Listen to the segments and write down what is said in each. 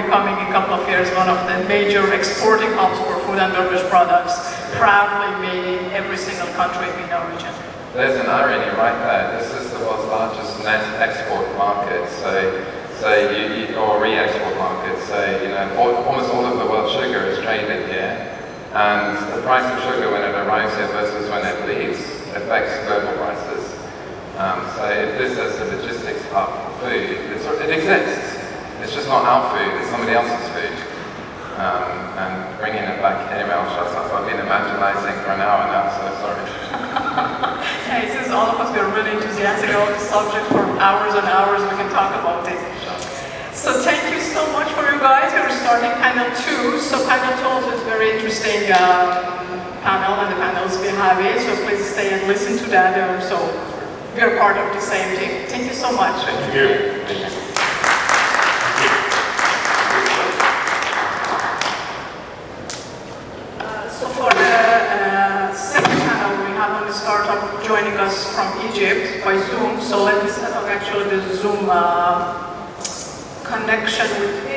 becoming in a couple of years one of the major exporting hubs for food and beverage products, proudly made in every single country in the region. There's an irony right there. This is the world's largest net export market, or re-export market. So, almost all of the world's sugar is traded here, and the price of sugar when it arrives here versus when it leaves affects global prices. So if this is a logistics hub for food, it exists. It's just not our food, it's somebody else's food. And bringing it back, anyway, I'll shut up. I've been evangelizing for an hour now, so sorry. Hey, since all of us are really enthusiastic about the subject for hours and hours, we can talk about it. So thank you so much for you guys. We're starting panel 2. So panel 2 also is a very interesting panel, and the panels we have it. So please stay and listen to that. So we're part of the same team. Thank you so much. Thank you. So for the second panel, we have on the startup joining us from Egypt by Zoom. So let me set up actually the Zoom connection with me.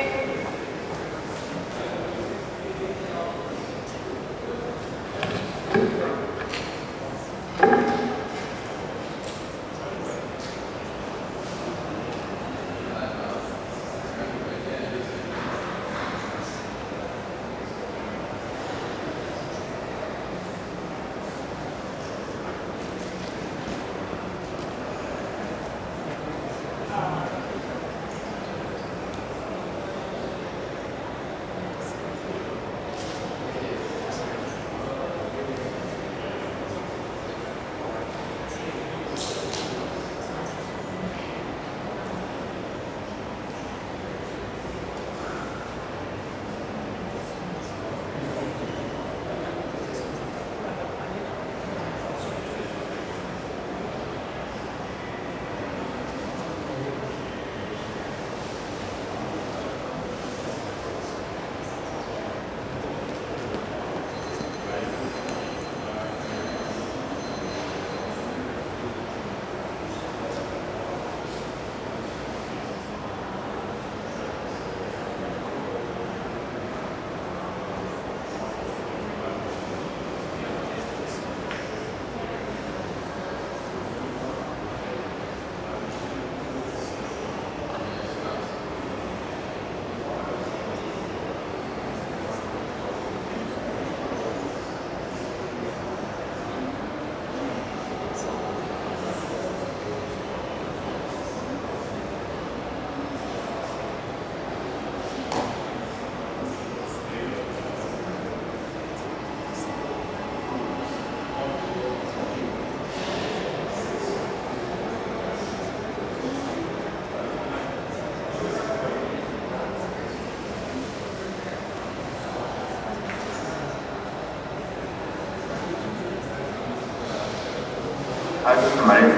Hi, Mr. Mike.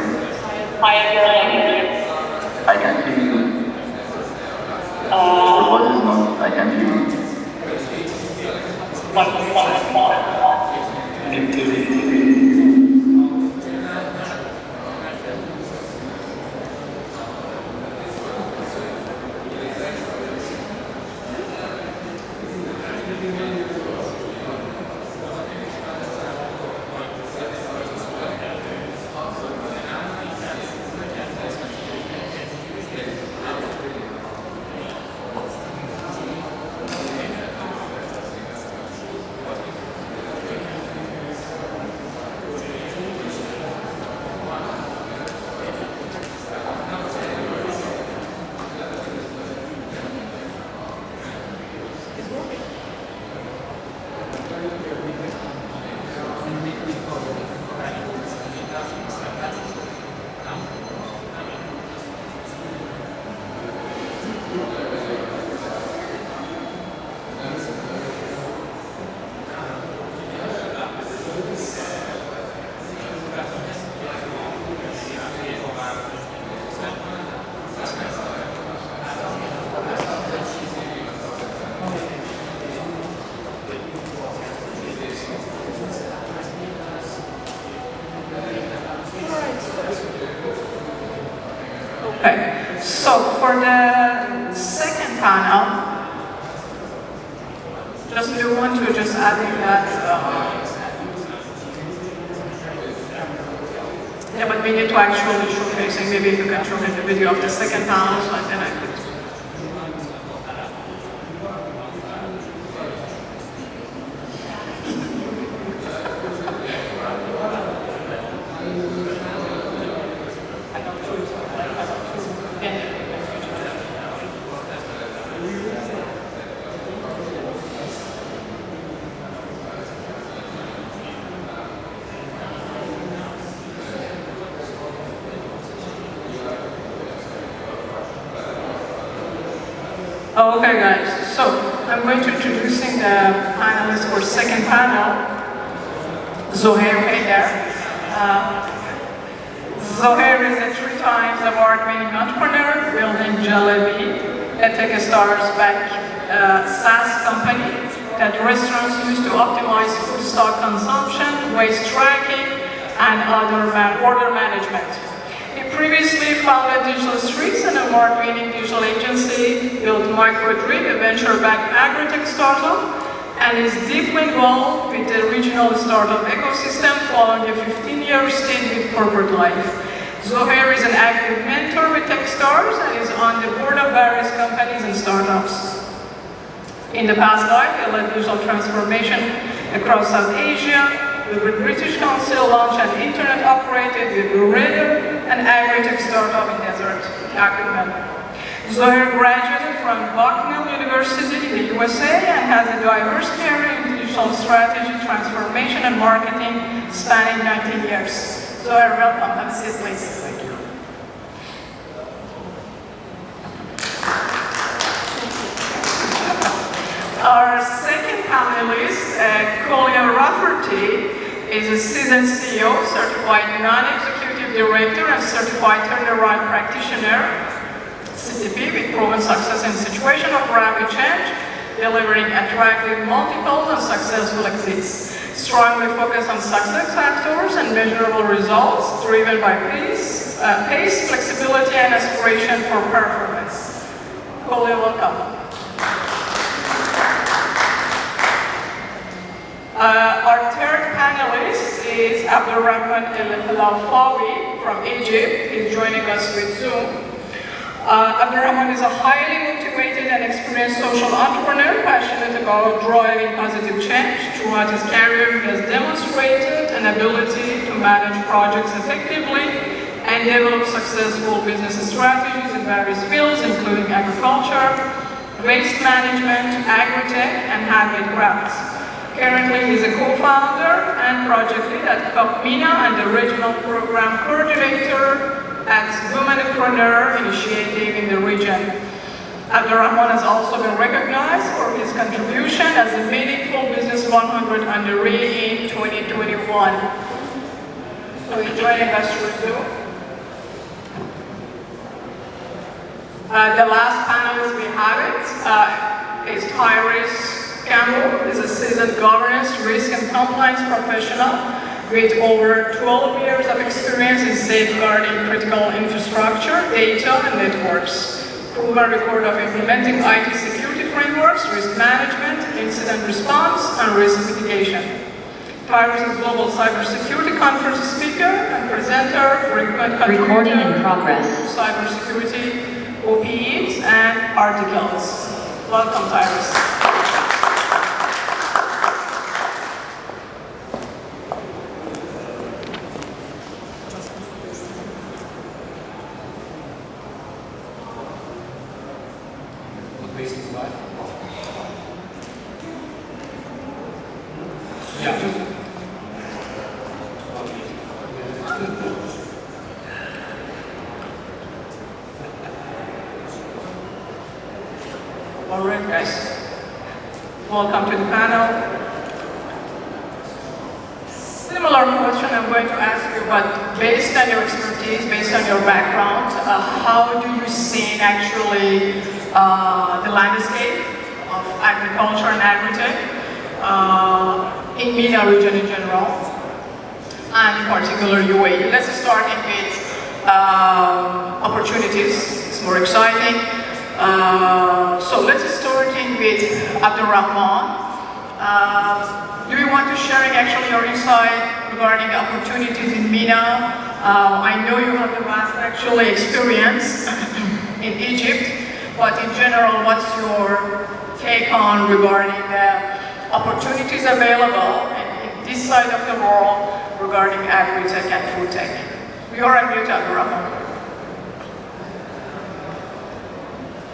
Hi, I can't hear you. Your voice is not, I can't hear you. just do want to just adding that. Yeah, but we need to actually showcasing. Maybe if you can show me the video of the second panel, and then I could. Okay guys, so I'm going to introducing the panelists for second panel. Zohair there. Zohair is a 3 times award-winning entrepreneur building Jalebi, a TechStars backed SaaS company that restaurants use to optimize food stock consumption, waste tracking, and other order management. He previously founded Digital Streets, an award-winning digital agency, built MicroDream, a venture-backed Agritech startup, and is deeply involved with the regional startup ecosystem following a 15-year stint with corporate life. Zohair is an active mentor with Techstars and is on the board of various companies and startups. In the past life, he led digital transformation across South Asia. The British Council launched an internet-operated Raider, an Agritech startup in Desert, Akuman. Zohair graduated from Bucknell University in the USA and has a diverse career in digital strategy, transformation, and marketing spanning 19 years. Zohair, welcome. Have a seat, please. Thank you. Our second panelist, Colin Rafferty, is a seasoned CEO, certified non-executive director, and certified turnaround practitioner, CTP, with proven success in situations of rapid change, delivering attractive multiples and successful exits. Strongly focused on success factors and measurable results, driven by pace, flexibility, and aspiration for performance. Colin, welcome. Our third panelist is Abdurrahman El-Lafawi from Egypt. He's joining us with Zoom. Abdurrahman is a highly motivated and experienced social entrepreneur, passionate about driving positive change. Throughout his career, he has demonstrated an ability to manage projects effectively and develop successful business strategies in various fields, including agriculture, waste management, agritech, and handmade crafts. Currently, he is a co-founder and project lead at COPMINA and the regional program coordinator at Womanpreneur initiative in the region. Abdurrahman has also been recognized for his contribution as a Meaningful Business 100 honoree in 2021. So he's joining us through Zoom. The last panelist we have is Tyrese Campbell, is a seasoned governance, risk, and compliance professional with over 12 years of experience in safeguarding critical infrastructure, data, and networks. Proven record of implementing IT security frameworks, risk management, incident response, and risk mitigation. Tyrese is global cybersecurity conference speaker and presenter, frequent contributor, recording in progress, cybersecurity, OPEs, and articles. Welcome, Tyrese. All right, guys. Welcome to the panel. Similar question I'm going to ask you, but based on your expertise, based on your background, how do you see actually the landscape of agriculture and agritech in MENA region in general, and in particular UAE? Let's start with opportunities. It's more exciting. So let's start with Abdurrahman. Do you want to sharing actually your insight regarding opportunities in MENA? I know you have the vast actually experience in Egypt, but in general, what's your take on regarding the opportunities available in this side of the world regarding Agritech and Foodtech? We are Agritech, Abdurrahman.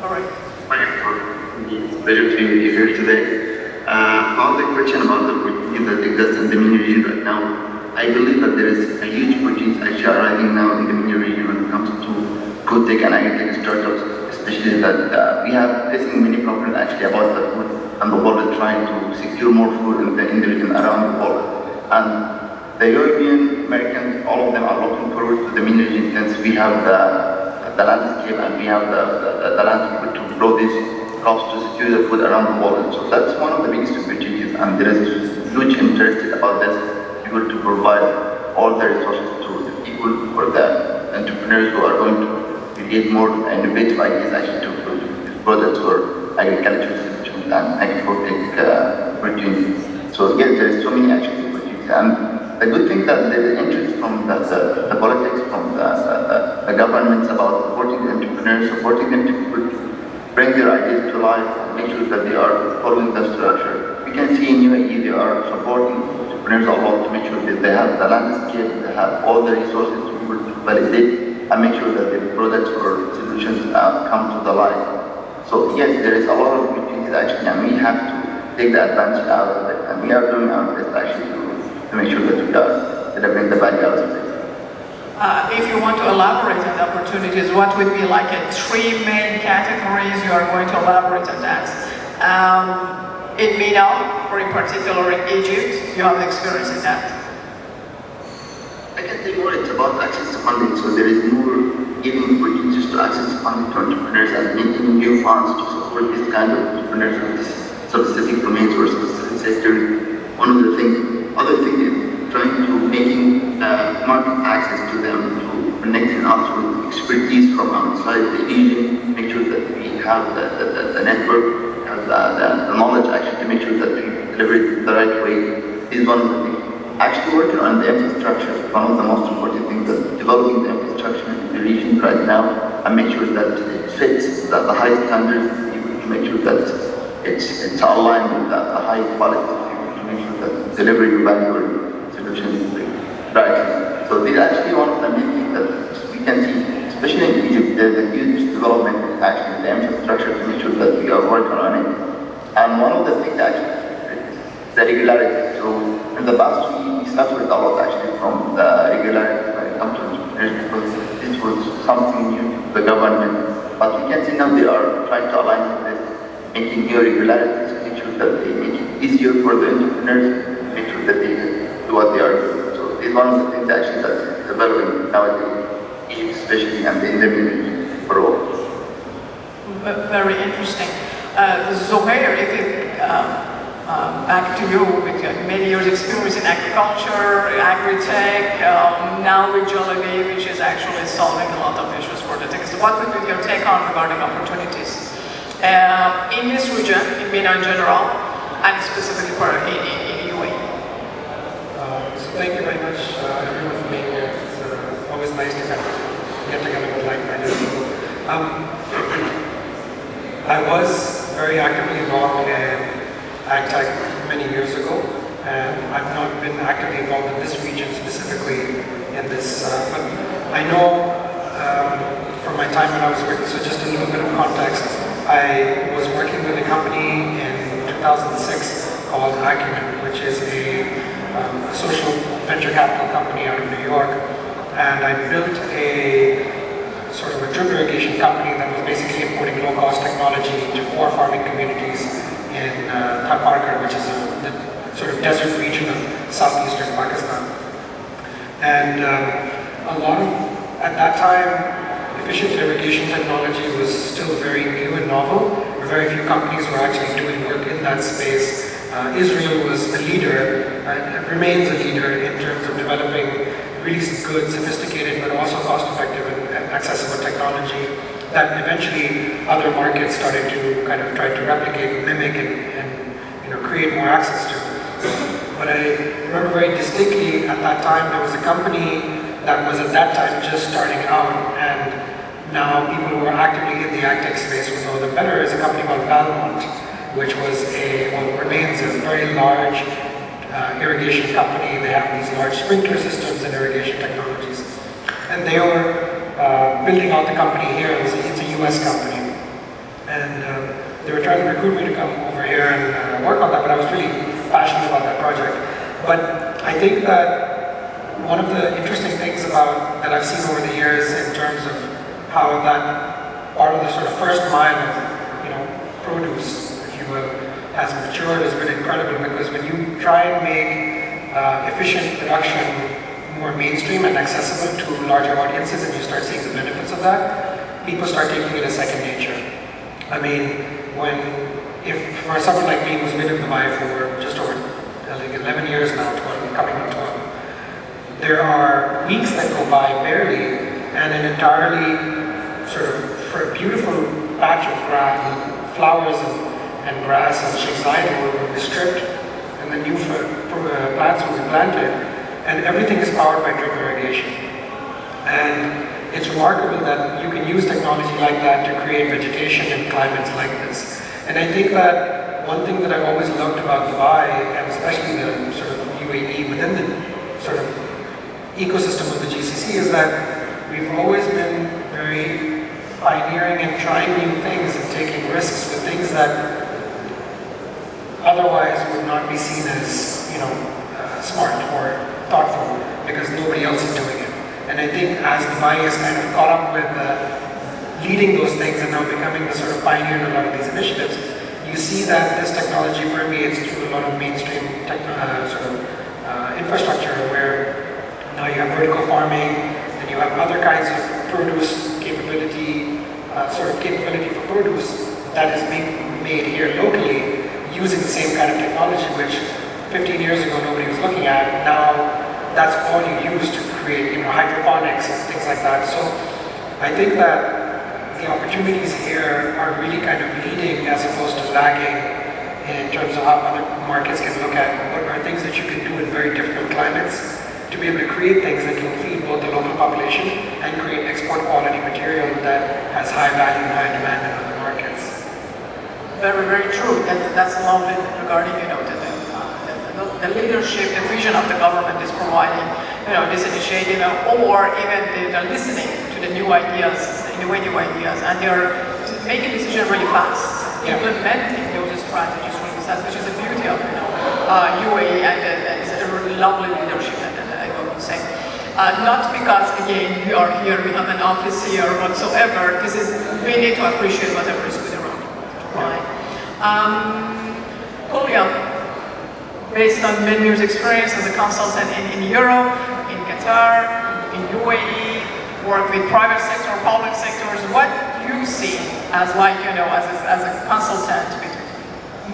All right. It's a pleasure to be here today. About the question about the opportunity that exists in the MENA region right now, I believe that there is a huge opportunity actually arising now in the MENA region when it comes to Foodtech and Agritech startups, especially that we have facing many problems actually about the food and the world is trying to secure more food in the region around the world. And the European, Americans, all of them are looking forward to the MENA region since we have the landscape and we have the landscape to grow these crops to secure the food around the world. So that's one of the biggest opportunities, and there is huge interest about this, people to provide all the resources to the people or the entrepreneurs who are going to create more innovative ideas actually to produce products or agricultural solutions and agri-foodtech opportunities. So yes, there is so many actually opportunities, and the good thing that there is interest from the politics, from the governments about supporting the entrepreneurs, supporting them to bring their ideas to life and make sure that they are following the structure. We can see in UAE they are supporting entrepreneurs a lot to make sure that they have the landscape, they have all the resources to be able to validate and make sure that the products or solutions come to the light. So yes, there is a lot of opportunities actually, and we have to take the advantage out of it, and we are doing our best actually to make sure that we are delivering the value out of it. If you want to elaborate on the opportunities, what would be like three main categories you are going to elaborate on that? In MENA, or in particular in Egypt, you have experience in that? I can say more, it's about access to funding, so there is more giving opportunities to access funding to entrepreneurs and making new funds to support this kind of entrepreneurs in this specific domains or specific sectors. One of the things, other thing is trying to making market access to them, to connecting us with expertise from outside the region, make sure that we have the network, have the knowledge actually to make sure that we deliver it the right way is one of the things. Actually working on the infrastructure is one of the most important things, that developing the infrastructure in the region right now and make sure that it fits the high standards, to make sure that it's aligned with the high quality, to make sure that delivery value solutions right. So this is actually one of the main things that we can see, especially in Egypt. There's a huge development actually in the infrastructure to make sure that we are working on it. And one of the things actually is the regularity. So in the past we suffered a lot actually from the regularity when it comes to entrepreneurs, because this was something new to the government. But we can see now they are trying to align with this, making new regularities to make sure that they make it easier for the entrepreneurs, make sure that they do what they are doing. So it's one of the things actually that's developing nowadays, Egypt especially, and in the region overall. Very interesting. Zohair, if it, back to you, with many years experience in agriculture, Agritech, now with Jollibee, which is actually solving a lot of issues for the tech. So what would be your take on regarding opportunities in this region, in MENA in general, and specifically for in UAE? So thank you very much, everyone, for being here. It's always nice to kind of get together with like-minded people. I was very actively involved in Agritech many years ago, and I've not been actively involved in this region specifically in this, but I know from my time when I was working, so just a little bit of context, I was working with a company in 2006 called Acumen, which is a social venture capital company out of New York, and I built a sort of a drip irrigation company that was basically importing low-cost technology to poor farming communities in Thaparkar, which is the sort of desert region of southeastern Pakistan. And a lot of, at that time, efficient irrigation technology was still very new and novel. Very few companies were actually doing work in that space. Israel was a leader, and remains a leader in terms of developing really good, sophisticated, but also cost-effective and accessible technology that eventually other markets started to kind of try to replicate, mimic, and create more access to. But I remember very distinctly at that time there was a company that was at that time just starting out, and now people who are actively in the agtech space will know them better, is a company called Valmont, which was remains a very large irrigation company. They have these large sprinkler systems and irrigation technologies. And they were building out the company here. It's a US company. And they were trying to recruit me to come over here and work on that, but I was really passionate about that project. But I think that one of the interesting things that I've seen over the years in terms of how that part of the sort of first mile of produce, if you will, has matured has been incredible, because when you try and make efficient production more mainstream and accessible to larger audiences, and you start seeing the benefits of that, people start taking it as second nature. I mean, if for someone like me who's been in Dubai for just over, I think 11 years now, 12, coming on 12, there are weeks that go by barely, and an entirely sort of beautiful patch of grass, flowers and grass and shade will be stripped, and the new plants will be planted, and everything is powered by drip irrigation. And it's remarkable that you can use technology like that to create vegetation in climates like this. And I think that one thing that I've always loved about Dubai, and especially the sort of UAE within the sort of ecosystem of the GCC, is that we've always been very pioneering and trying new things and taking risks with things that otherwise would not be seen as, smart or thoughtful, because nobody else is doing it. And I think as Dubai has kind of caught up with leading those things and now becoming the sort of pioneer in a lot of these initiatives, you see that this technology permeates through a lot of mainstream infrastructure, where now you have vertical farming, and you have other kinds of produce capability, capability for produce that is being made here locally using the same kind of technology, which 15 years ago nobody was looking at. Now that's all you use to create, hydroponics and things like that. So I think that the opportunities here are really kind of leading as opposed to lagging in terms of how other markets can look at what are things that you can do in very difficult climates to be able to create things that can feed both the local population and create export quality material that has high value and high demand in other markets. Very, very true. That's lovely regarding, the leadership, the vision of the government is providing, this initiative, or even they're listening to the new ideas, innovative ideas, and they're making decisions really fast, implementing those strategies really fast, which is the beauty of, UAE, and it's a really lovely leadership, and I would say. Not because, again, we are here, we have an office here, whatsoever. We need to appreciate whatever is good around. Right. Kolya, based on many years' experience as a consultant in Europe, in Qatar, in UAE, work with private sector, public sectors, what you see as as a consultant with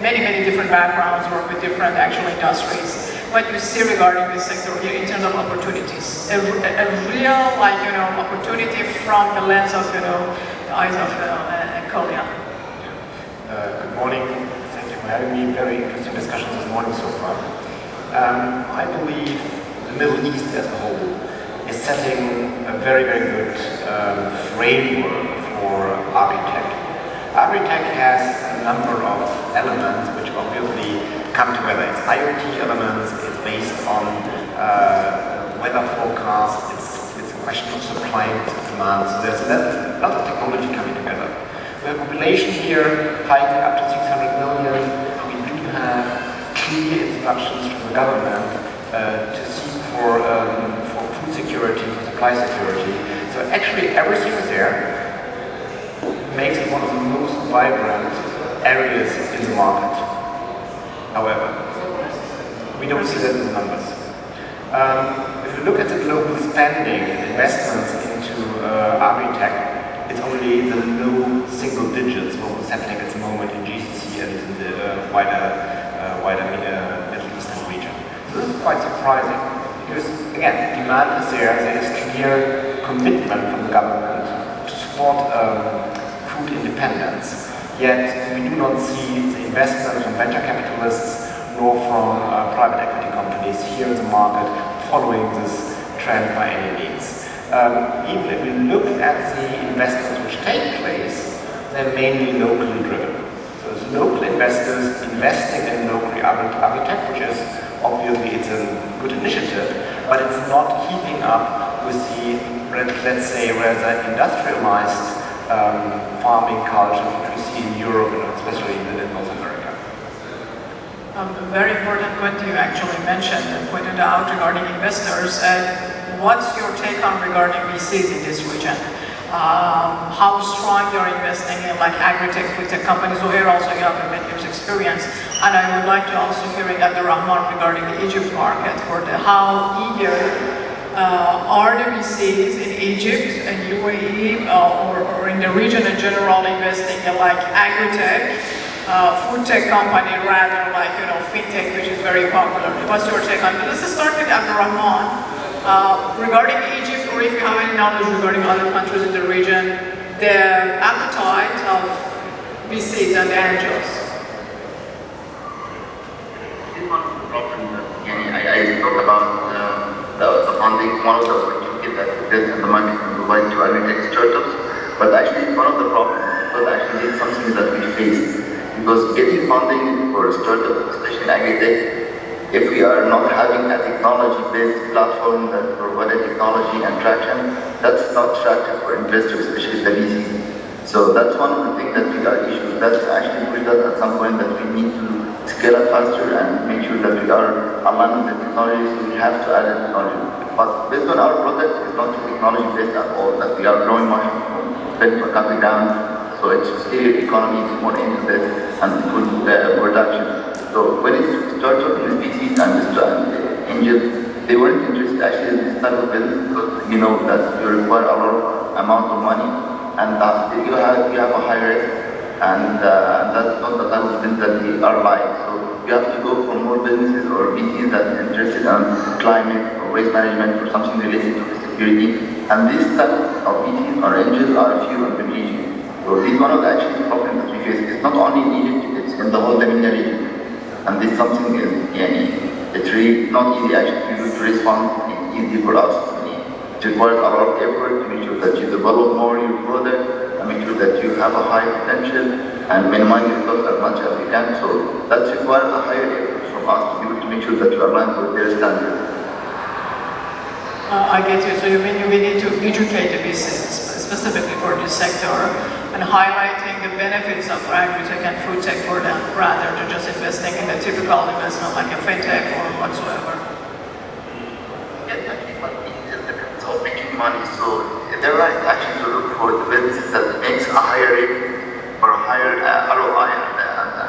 many different backgrounds, work with different actual industries, what you see regarding this sector here in terms of opportunities, a real opportunity from the lens of the eyes of Kolya. Good morning. Thank you for having me. Very interesting discussions this morning so far. I believe the Middle East as a whole is setting a very good framework for Agritech. Agritech has a number of elements which obviously come together. It's IoT elements, it's based on weather forecast, it's a question of supply and demand. So there's a lot of technology coming together. We have a population here hiking up to 600 million. We do have clear instructions from the government to seek for food security, for supply security. So actually everything is there, makes it one of the most vibrant areas in the market. However, we don't see that in the numbers. If you look at the global spending and investments into Agritech, it's only the low single digits what was happening at the moment in GCC and in the wider Middle Eastern region. So this is quite surprising, because again, demand is there is clear commitment from the government to support food independence. Yet we do not see the investment from venture capitalists nor from private equity companies here in the market following this trend by any means. Even if we look at the investments which take place, they're mainly locally driven. So it's local investors investing in local agritech, which is obviously it's a good initiative, but it's not keeping up with the, let's say, rather industrialized farming culture which we see in Europe and especially in North America. A very important point you actually mentioned and pointed out regarding investors. What's your take on regarding VCs in this region? How strong you're investing in like Agritech Foodtech companies? So here also you have a many years experience. And I would like to also hearing Abdurrahman regarding the Egypt market for the how eager are the VCs in Egypt and UAE or in the region in general investing in like Agritech, food tech company rather like, you know, fintech, which is very popular. What's your take on it? Let's start with Abdurrahman. Regarding Egypt, or if you have any knowledge regarding other countries in the region, the appetite of VCs and the angels. This is one of the problems that I talk about the funding, one of the opportunities that exists in the market to provide to agritech startups, but actually one of the problems, but actually it's something that we face. Because getting funding for a startup, especially in agritech, if we are not having a technology-based platform that provides technology and traction, that's not attractive for investors, especially the VCs. So that's one of the things that we are issues. That's actually pushed us at some point that we need to scale up faster and make sure that we are aligned with the technology, so we have to add a technology. But based on our product, it's not technology-based at all, that we are growing much spend per capita down. So it's still economy is more into this and food production. So when it started with VCs and angels, they weren't interested actually in this type of business because you know that you require a lot of amount of money and that you have a high risk and that's not the type of business that they are buying. So you have to go for more businesses or VCs that are interested in climate or waste management or something related to security. And these type of VCs or angels are few in the region. So this is one of the actual problems that we face. It's not only in Egypt, it's in the whole MENA region. And this something is, it's really not easy actually to respond. It's easy for us. It requires a lot of effort to make sure that you develop more your product and make sure that you have a high potential and minimize your cost as much as you can. So that requires a higher effort from us to be able to make sure that you align with their standards. I get you. So you mean we need to educate the business specifically for this sector and highlighting the benefits of agritech and food tech for them rather than just investing in the typical investment like a fintech or whatsoever. Yes, actually, but it depends on making money. So they're right actually to look for the businesses that makes a higher rate or a higher ROI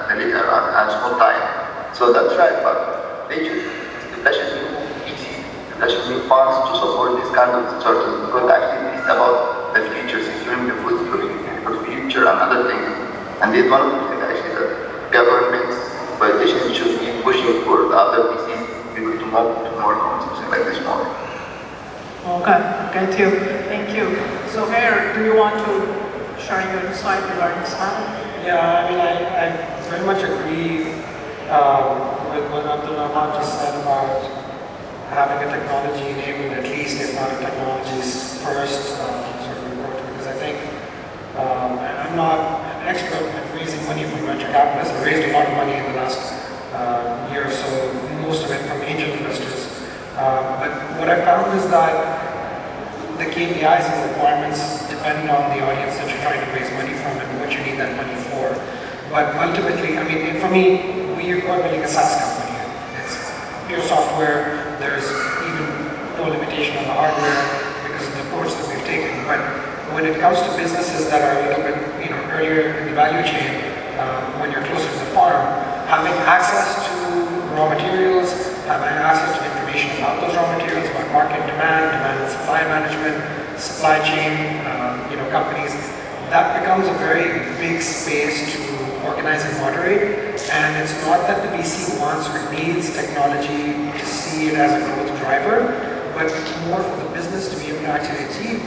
and small time. So that's right, but they choose especially easy, especially funds to support this kind of startups because actually it's about the future, securing the food security for future and other things. And this is one of the things actually that governments, politicians should be pushing for the other PCs people to move to more something like this model. Okay, get you. Thank you. So here, do you want to share your insight regarding this matter? Yeah, I mean, I very much agree with what Abdurrahman just said about having a technology enabled, at least if not a technology's first sort of approach, because I think I'm not an expert at raising money from venture capitalists. I've raised a lot of money in the last year or so, most of it from angel investors. But what I found is that the KPIs and requirements depend on the audience that you're trying to raise money from and what you need that money for. But ultimately, I mean, for me, we are building a SaaS company. It's pure software. There's even no limitation on the hardware because of the approach that we've taken. But when it comes to businesses that are a little bit, earlier in the value chain, when you're closer to the farm, having access to raw materials, having access to information about those raw materials, about market demand and supply management, supply chain, companies, that becomes a very big space to organize and moderate. And it's not that the VC wants or needs technology to see it as a growth driver, but more for the business to be able to actually achieve,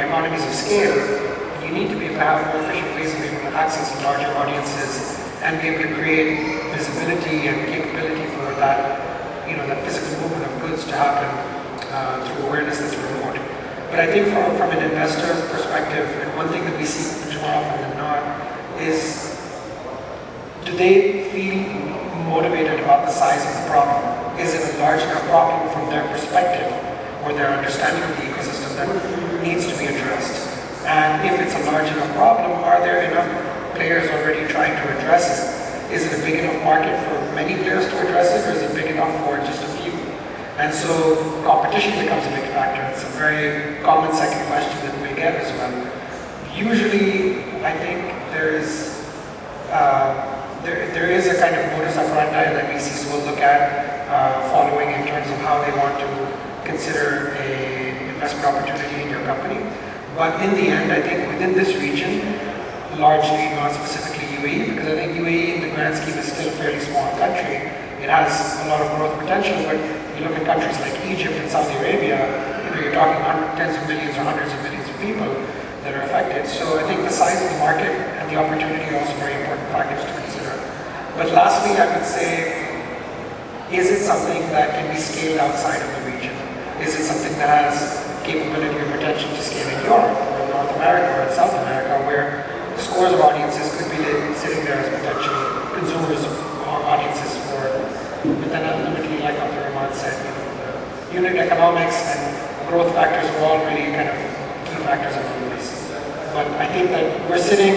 economies of scale. You you need to be able to have more efficient ways of being able to access larger audiences and be able to create visibility and capability for that, that physical movement of goods to happen through awareness that's remote. But I think from an investor's perspective, and one thing that we see much more often than not is, do they feel motivated about the size of the problem? Is it a large enough problem from their perspective or their understanding of the ecosystem that needs to be addressed? And if it's a large enough problem, are there enough players already trying to address it? Is it a big enough market for many players to address it, or is it big enough for just a few? And so competition becomes a big factor. It's a very common second question that we get as well. Usually, I think there is a kind of modus operandi that VCs will look at following in terms of how they want to consider an investment opportunity in your company. But in the end, I think within this region, largely not specifically UAE, because I think UAE in the grand scheme is still a fairly small country. It has a lot of growth potential, but you look at countries like Egypt and Saudi Arabia, you're talking tens of millions or hundreds of millions of people that are affected. So I think the size of the market and the opportunity are also very important factors to consider. But lastly, I would say, is it something that can be scaled outside of the region? Is it something that has capability or potential to scale in Europe or in North America or in South America, where scores of audiences could be sitting there as potential consumers or audiences for, but then ultimately, like Dr. Rahman said, unit economics and growth factors are all really kind of key factors in all this. But I think that we're sitting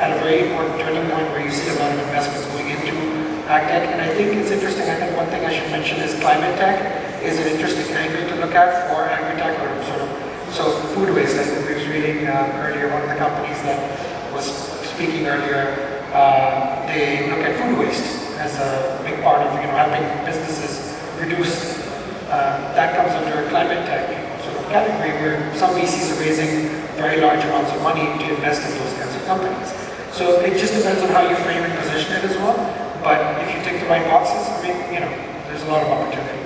at a very important turning point where you see a lot of investments going into agtech, and I think it's interesting. I think one thing I should mention is climate tech is an interesting angle to look at for agritech, or so food waste. I was reading earlier, one of the companies that was speaking earlier, they look at food waste as a big part of helping businesses reduce. That comes under a climate tech sort of category, where some VCs are raising very large amounts of money to invest in those kinds of companies. So it just depends on how you frame and position it as well. But if you tick the right boxes, there's a lot of opportunity.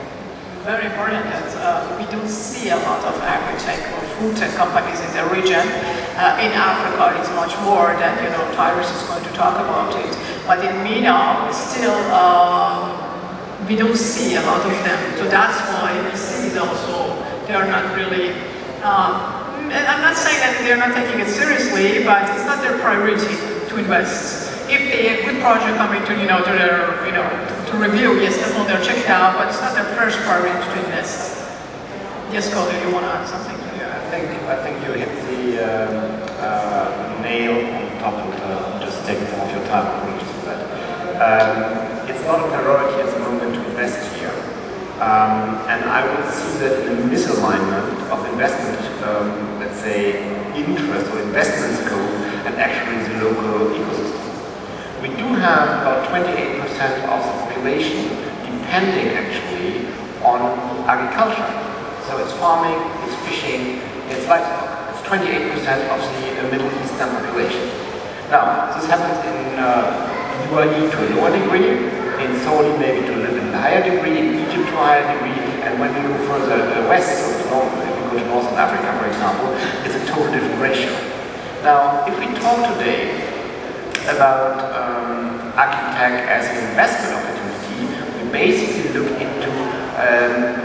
Very important that we don't see a lot of agritech or food tech companies in the region. In Africa, it's much more than, Tyrus is going to talk about it. But in MENA, still, we don't see a lot of them. So that's why VCs also, they're not really, and I'm not saying that they're not taking it seriously, but it's not their priority to invest. If a good project coming to, to their, to review, yes, definitely they'll check it out, but it's not their first priority to invest. Yes, Cole, do you want to add something? Yeah, I think you hit the nail on top of just taking some of your time. Apologies for that. It's not a priority at the moment to invest here. And I would see that in a misalignment of investment, let's say, interest or investment scope, and actually the local ecosystem. We do have about 28% of the population depending actually on agriculture. So it's farming, it's fishing, it's livestock. It's 28% of the Middle Eastern population. Now, this happens in UAE to a lower degree, in Saudi maybe to a little bit higher degree, in Egypt to a higher degree, and when you go further west, so if you go to Northern Africa, for example, it's a totally different ratio. Now, if we talk today about Agritech as an investment opportunity, we basically look into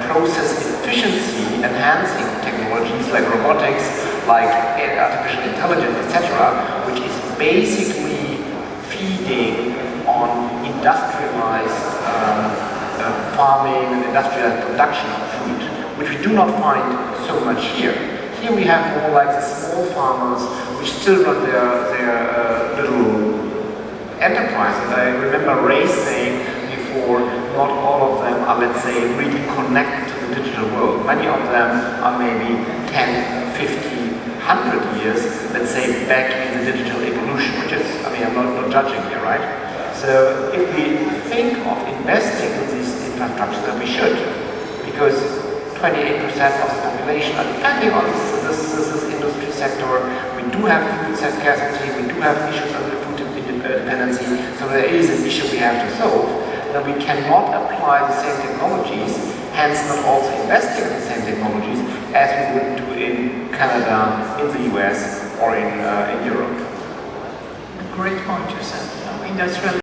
process efficiency enhancing technologies like robotics, like artificial intelligence, etc., which is basically feeding on industrialized farming and industrialized production of food, which we do not find so much here. Here we have more like the small farmers which still run their little enterprises. I remember Ray saying before, not all of them are, let's say, really connected to the digital world. Many of them are maybe 10, 50, 100 years, let's say, back in the digital evolution, which is, I'm not judging here, right? So if we think of investing in these infrastructures, then we should, because 28% of the population are depending on this industry sector. We do have food scarcity, we do have issues of food dependency, so there is an issue we have to solve. That we cannot apply the same technologies, hence not also investing in the same technologies as we would do in Canada, in the US, or in Europe. Great point you said. Industrial